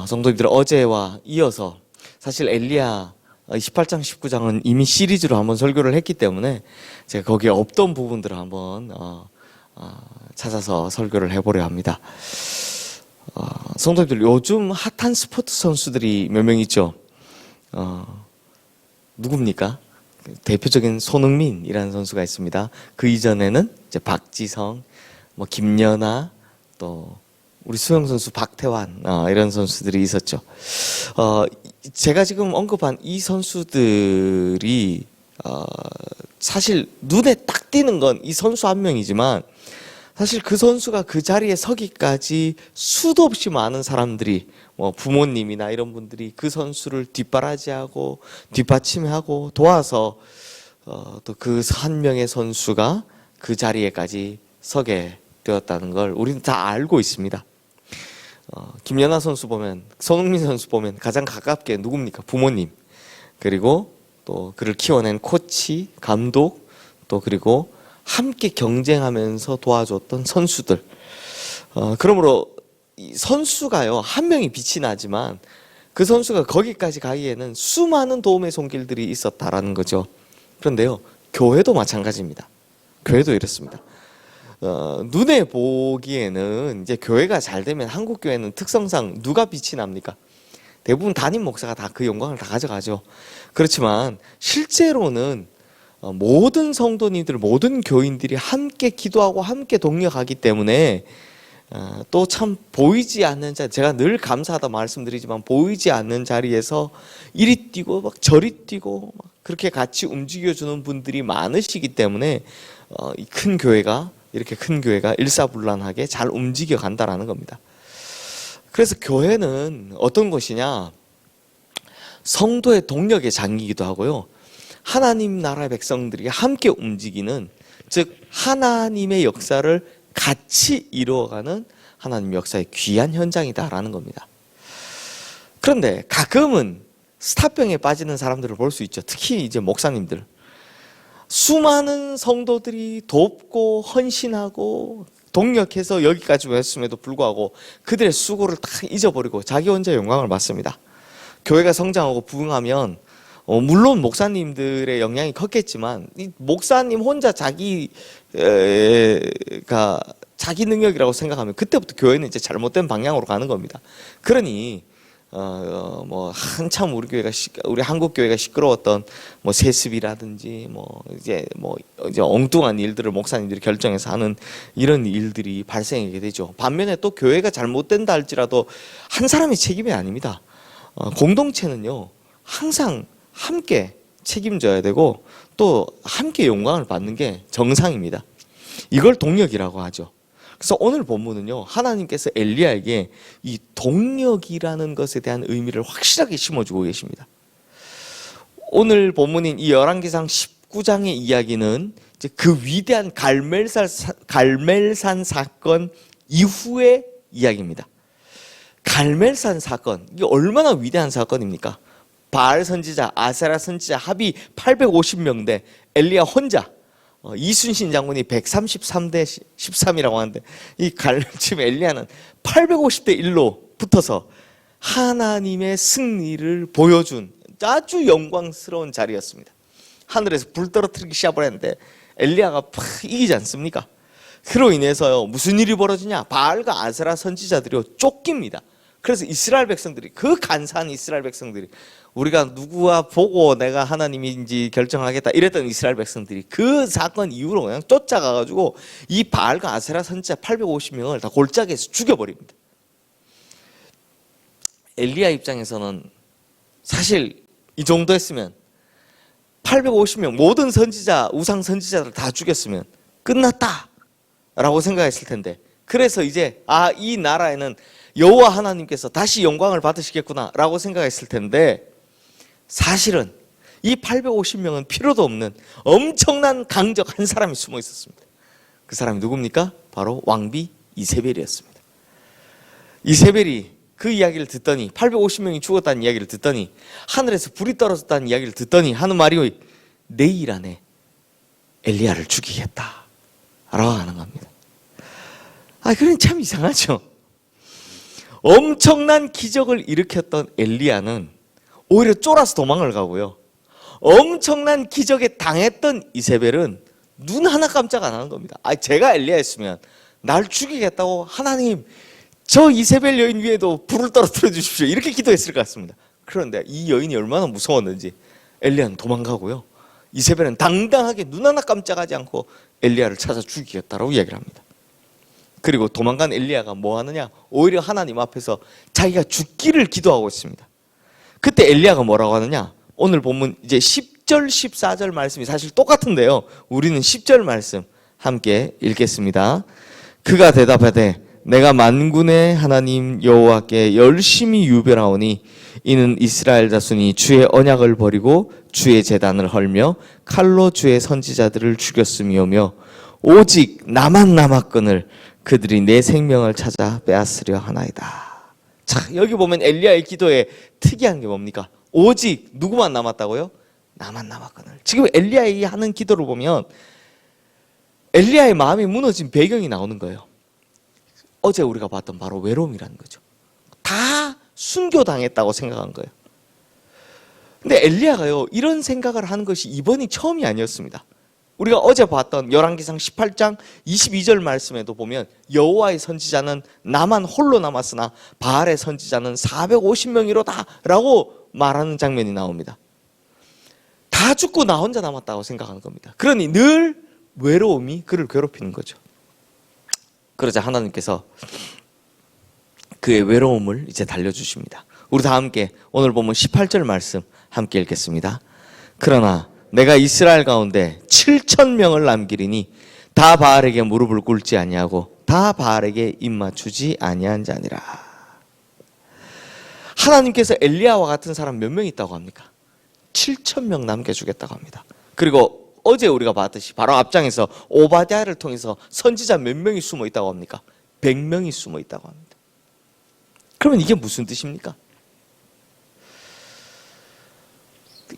성도님들 어제와 이어서 사실 엘리야 18장, 19장은 이미 시리즈로 한번 설교를 했기 때문에 제가 거기에 없던 부분들을 한번 찾아서 설교를 해보려 합니다. 성도님들 요즘 핫한 스포츠 선수들이 몇 명 있죠. 누굽니까? 대표적인 손흥민이라는 선수가 있습니다. 그 이전에는 이제 박지성, 뭐 김연아, 또 우리 수영 선수 박태환 이런 선수들이 있었죠. 제가 지금 언급한 이 선수들이 사실 눈에 딱 띄는 건 이 선수 한 명이지만 사실 그 선수가 그 자리에 서기까지 수도 없이 많은 사람들이 뭐 부모님이나 이런 분들이 그 선수를 뒷바라지하고 뒷받침하고 도와서 또 그 한 명의 선수가 그 자리에까지 서게 되었다는 걸 우리는 다 알고 있습니다. 김연아 선수 보면, 손흥민 선수 보면 가장 가깝게 누굽니까? 부모님, 그리고 또 그를 키워낸 코치, 감독, 또 그리고 함께 경쟁하면서 도와줬던 선수들. 그러므로 이 선수가요, 한 명이 빛이 나지만 그 선수가 거기까지 가기에는 수많은 도움의 손길들이 있었다라는 거죠. 그런데요, 교회도 마찬가지입니다. 교회도 이렇습니다. 눈에 보기에는 이제 교회가 잘 되면, 한국 교회는 특성상 누가 빛이 납니까? 대부분 담임 목사가 다 그 영광을 다 가져가죠. 그렇지만 실제로는 모든 성도님들, 모든 교인들이 함께 기도하고 함께 동력하기 때문에 또 참 보이지 않는 자리, 제가 늘 감사하다 말씀드리지만 보이지 않는 자리에서 이리 뛰고 막 저리 뛰고 막 그렇게 같이 움직여주는 분들이 많으시기 때문에 이 큰 교회가, 이렇게 큰 교회가 일사불란하게 잘 움직여 간다라는 겁니다. 그래서 교회는 어떤 것이냐, 성도의 동력의 장이기도 하고요, 하나님 나라의 백성들이 함께 움직이는, 즉 하나님의 역사를 같이 이루어가는 하나님 역사의 귀한 현장이다라는 겁니다. 그런데 가끔은 스타병에 빠지는 사람들을 볼 수 있죠. 특히 이제 목사님들. 수많은 성도들이 돕고 헌신하고 동력해서 여기까지 왔음에도 불구하고 그들의 수고를 다 잊어버리고 자기 혼자 영광을 받습니다. 교회가 성장하고 부흥하면 물론 목사님들의 영향이 컸겠지만 이 목사님 혼자 자기 능력이라고 생각하면 그때부터 교회는 이제 잘못된 방향으로 가는 겁니다. 그러니 뭐 한참 우리 한국 교회가 시끄러웠던 뭐 세습이라든지 이제 엉뚱한 일들을 목사님들이 결정해서 하는 이런 일들이 발생하게 되죠. 반면에 또 교회가 잘못된다 할지라도 한 사람의 책임이 아닙니다. 공동체는요, 항상 함께 책임져야 되고 또 함께 영광을 받는 게 정상입니다. 이걸 동력이라고 하죠. 그래서 오늘 본문은요, 하나님께서 엘리야에게 이 동력이라는 것에 대한 의미를 확실하게 심어주고 계십니다. 오늘 본문인 이 열왕기상 19장의 이야기는 이제 그 위대한 갈멜산 사건 이후의 이야기입니다. 갈멜산 사건, 이게 얼마나 위대한 사건입니까? 바알 선지자, 아세라 선지자 합이 850명대 엘리야 혼자, 이순신 장군이 133대 13이라고 하는데 지금 엘리야는 850대 1로 붙어서 하나님의 승리를 보여준 아주 영광스러운 자리였습니다. 하늘에서 불 떨어뜨리기 시작을 했는데 엘리야가 이기지 않습니까? 그로 인해서요, 무슨 일이 벌어지냐? 바알과 아세라 선지자들이 쫓깁니다. 그래서 이스라엘 백성들이, 그 간사한 이스라엘 백성들이, 우리가 누구와 보고 내가 하나님인지 결정하겠다 이랬던 이스라엘 백성들이 그 사건 이후로 그냥 쫓아가가지고 이 바알과 아세라 선지자 850명을 다 골짜기에서 죽여버립니다. 엘리야 입장에서는 사실 이 정도 했으면 850명 모든 선지자, 우상 선지자들 다 죽였으면 끝났다 라고 생각했을 텐데, 그래서 이제 이 나라에는 여호와 하나님께서 다시 영광을 받으시겠구나 라고 생각했을 텐데, 사실은 이 850명은 필요도 없는 엄청난 강적 한 사람이 숨어 있었습니다. 그 사람이 누굽니까? 바로 왕비 이세벨이었습니다. 이세벨이 그 이야기를 듣더니, 850명이 죽었다는 이야기를 듣더니, 하늘에서 불이 떨어졌다는 이야기를 듣더니 하는 말이 내일 안에 엘리야를 죽이겠다 라고 하는 겁니다. 그건 참 이상하죠. 엄청난 기적을 일으켰던 엘리야는 오히려 쫄아서 도망을 가고요. 엄청난 기적에 당했던 이세벨은 눈 하나 깜짝 안 하는 겁니다. 제가 엘리야였으면 날 죽이겠다고 하나님 저 이세벨 여인 위에도 불을 떨어뜨려 주십시오 이렇게 기도했을 것 같습니다. 그런데 이 여인이 얼마나 무서웠는지 엘리야는 도망가고요. 이세벨은 당당하게 눈 하나 깜짝하지 않고 엘리야를 찾아 죽이겠다라고 이야기를 합니다. 그리고 도망간 엘리야가 뭐 하느냐? 오히려 하나님 앞에서 자기가 죽기를 기도하고 있습니다. 그때 엘리야가 뭐라고 하느냐? 오늘 본문 이제 10절 14절 말씀이 사실 똑같은데요. 우리는 10절 말씀 함께 읽겠습니다. 그가 대답하되 내가 만군의 하나님 여호와께 열심히 유별하오니 이는 이스라엘 자손이 주의 언약을 버리고 주의 제단을 헐며 칼로 주의 선지자들을 죽였음이오며 오직 나만 남았거늘 그들이 내 생명을 찾아 빼앗으려 하나이다. 자, 여기 보면 엘리야의 기도에 특이한 게 뭡니까? 오직 누구만 남았다고요? 나만 남았거늘. 지금 엘리야의 하는 기도를 보면 엘리야의 마음이 무너진 배경이 나오는 거예요. 어제 우리가 봤던 바로 외로움이라는 거죠. 다 순교당했다고 생각한 거예요. 근데 엘리야가요, 이런 생각을 하는 것이 이번이 처음이 아니었습니다. 우리가 어제 봤던 열왕기상 18장 22절 말씀에도 보면 여호와의 선지자는 나만 홀로 남았으나 바알의 선지자는 450명이로다 라고 말하는 장면이 나옵니다. 다 죽고 나 혼자 남았다고 생각하는 겁니다. 그러니 늘 외로움이 그를 괴롭히는 거죠. 그러자 하나님께서 그의 외로움을 이제 달려주십니다. 우리 다 함께 오늘 보면 18절 말씀 함께 읽겠습니다. 그러나 내가 이스라엘 가운데 7,000명을 남기리니 다 바알에게 무릎을 꿇지 아니하고 다 바알에게 입맞추지 아니한 자니라. 하나님께서 엘리야와 같은 사람 몇 명 있다고 합니까? 7,000명 남겨주겠다고 합니다. 그리고 어제 우리가 봤듯이 바로 앞장에서 오바댜를 통해서 선지자 몇 명이 숨어 있다고 합니까? 100명이 숨어 있다고 합니다. 그러면 이게 무슨 뜻입니까?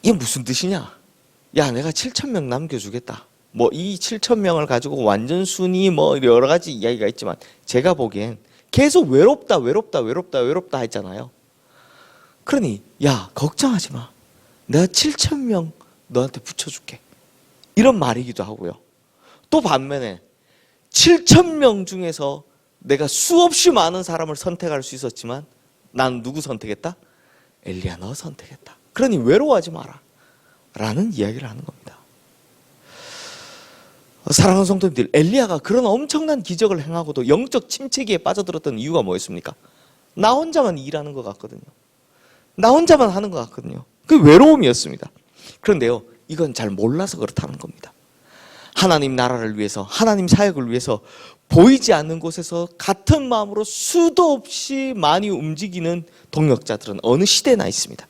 이게 무슨 뜻이냐? 야, 내가 7,000명 남겨주겠다. 뭐 이 7,000명을 가지고 완전 순위 뭐 여러 가지 이야기가 있지만 제가 보기엔 계속 외롭다 했잖아요. 그러니 야, 걱정하지 마. 내가 7,000명 너한테 붙여줄게. 이런 말이기도 하고요. 또 반면에 7,000명 중에서 내가 수없이 많은 사람을 선택할 수 있었지만 난 누구 선택했다? 엘리야 너 선택했다. 그러니 외로워하지 마라 라는 이야기를 하는 겁니다. 사랑하는 성도님들, 엘리야가 그런 엄청난 기적을 행하고도 영적 침체기에 빠져들었던 이유가 뭐였습니까? 나 혼자만 일하는 것 같거든요. 나 혼자만 하는 것 같거든요. 그 외로움이었습니다. 그런데요, 이건 잘 몰라서 그렇다는 겁니다. 하나님 나라를 위해서, 하나님 사역을 위해서 보이지 않는 곳에서 같은 마음으로 수도 없이 많이 움직이는 동역자들은 어느 시대나 있습니다.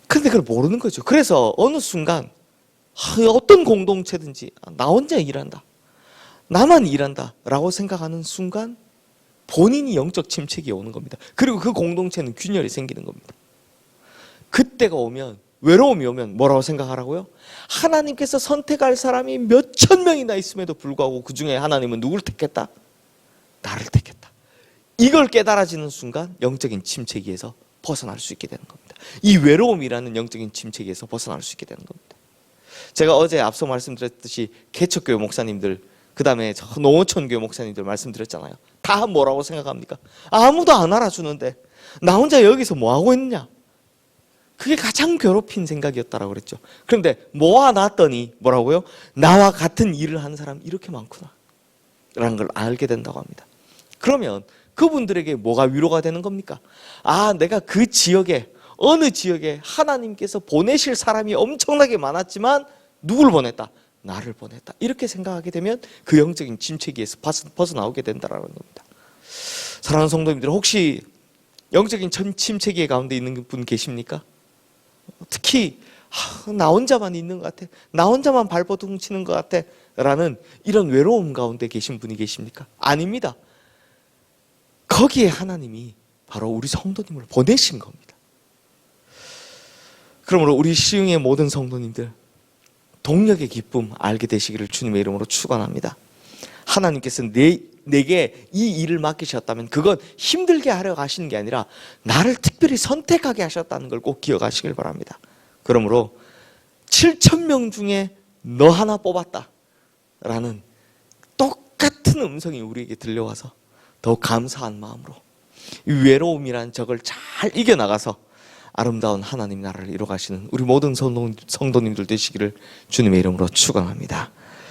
그런데 그걸 모르는 거죠. 그래서 어느 순간 어떤 공동체든지 나 혼자 일한다, 나만 일한다 라고 생각하는 순간 본인이 영적 침체기에 오는 겁니다. 그리고 그 공동체는 균열이 생기는 겁니다. 그때가 오면, 외로움이 오면 뭐라고 생각하라고요? 하나님께서 선택할 사람이 몇천 명이나 있음에도 불구하고 그 중에 하나님은 누굴 택했다? 나를 택했다. 이걸 깨달아지는 순간 영적인 침체기에서 벗어날 수 있게 되는 겁니다. 이 외로움이라는 영적인 침체기에서 벗어날 수 있게 되는 겁니다. 제가 어제 앞서 말씀드렸듯이 개척교회 목사님들, 그 다음에 농어촌교회 목사님들 말씀드렸잖아요. 다 뭐라고 생각합니까? 아무도 안 알아주는데 나 혼자 여기서 뭐 하고 있느냐? 그게 가장 괴롭힌 생각이었다라고 그랬죠. 그런데 모아놨더니 뭐라고요? 나와 같은 일을 하는 사람이 이렇게 많구나 라는 걸 알게 된다고 합니다. 그러면 그분들에게 뭐가 위로가 되는 겁니까? 아, 내가 그 지역에, 어느 지역에 하나님께서 보내실 사람이 엄청나게 많았지만 누굴 보냈다? 나를 보냈다. 이렇게 생각하게 되면 그 영적인 침체기에서 벗어나오게 된다는 겁니다. 사랑하는 성도님들, 혹시 영적인 침체기 가운데 있는 분 계십니까? 특히 나 혼자만 있는 것 같아, 나 혼자만 발버둥 치는 것 같아 라는 이런 외로움 가운데 계신 분이 계십니까? 아닙니다. 거기에 하나님이 바로 우리 성도님을 보내신 겁니다. 그러므로 우리 시흥의 모든 성도님들, 동력의 기쁨 알게 되시기를 주님의 이름으로 축원합니다. 하나님께서 내게 이 일을 맡기셨다면 그건 힘들게 하려 하시는 게 아니라 나를 특별히 선택하게 하셨다는 걸 꼭 기억하시길 바랍니다. 그러므로 7,000명 중에 너 하나 뽑았다 라는 똑같은 음성이 우리에게 들려와서 더욱 감사한 마음으로 이 외로움이라는 적을 잘 이겨나가서 아름다운 하나님 나라를 이뤄가시는 우리 모든 성도님들 되시기를 주님의 이름으로 축원합니다.